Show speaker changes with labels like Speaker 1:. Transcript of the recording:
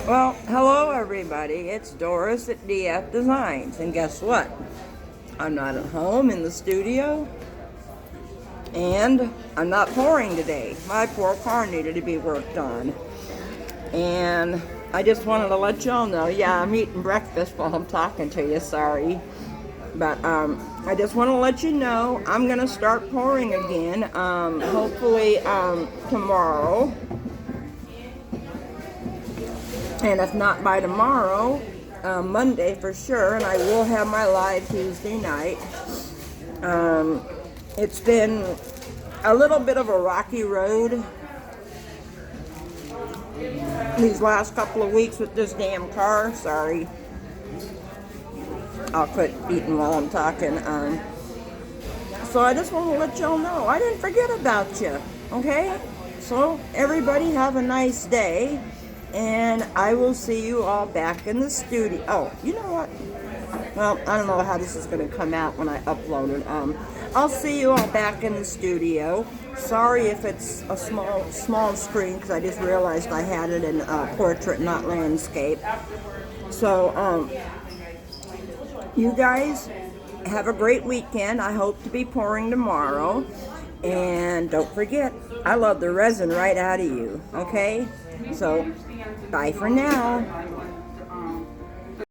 Speaker 1: Well, hello everybody. It's Doris at DF Designs, and guess what? I'm not at home in the studio, and I'm not pouring today. My poor car needed to be worked on, and I just wanted to let y'all know. Yeah, I'm eating breakfast while I'm talking to you. Sorry, but I just want to let you know I'm gonna start pouring again. Hopefully tomorrow. And if not by tomorrow, Monday for sure, and I will have my live Tuesday night. It's been a little bit of a rocky road these last couple of weeks with this damn car. Sorry. I'll quit eating while I'm talking. So I just want to let y'all know I didn't forget about you, okay? So everybody have a nice day, and I will see you all back in the studio. Oh, you know what? Well, I don't know how this is going to come out when I upload it. I'll see you all back in the studio. Sorry if it's a small screen, because I just realized I had it in portrait, not landscape. So, you guys have a great weekend. I hope to be pouring tomorrow. And don't forget, I love the resin right out of you. Okay? So, bye for now.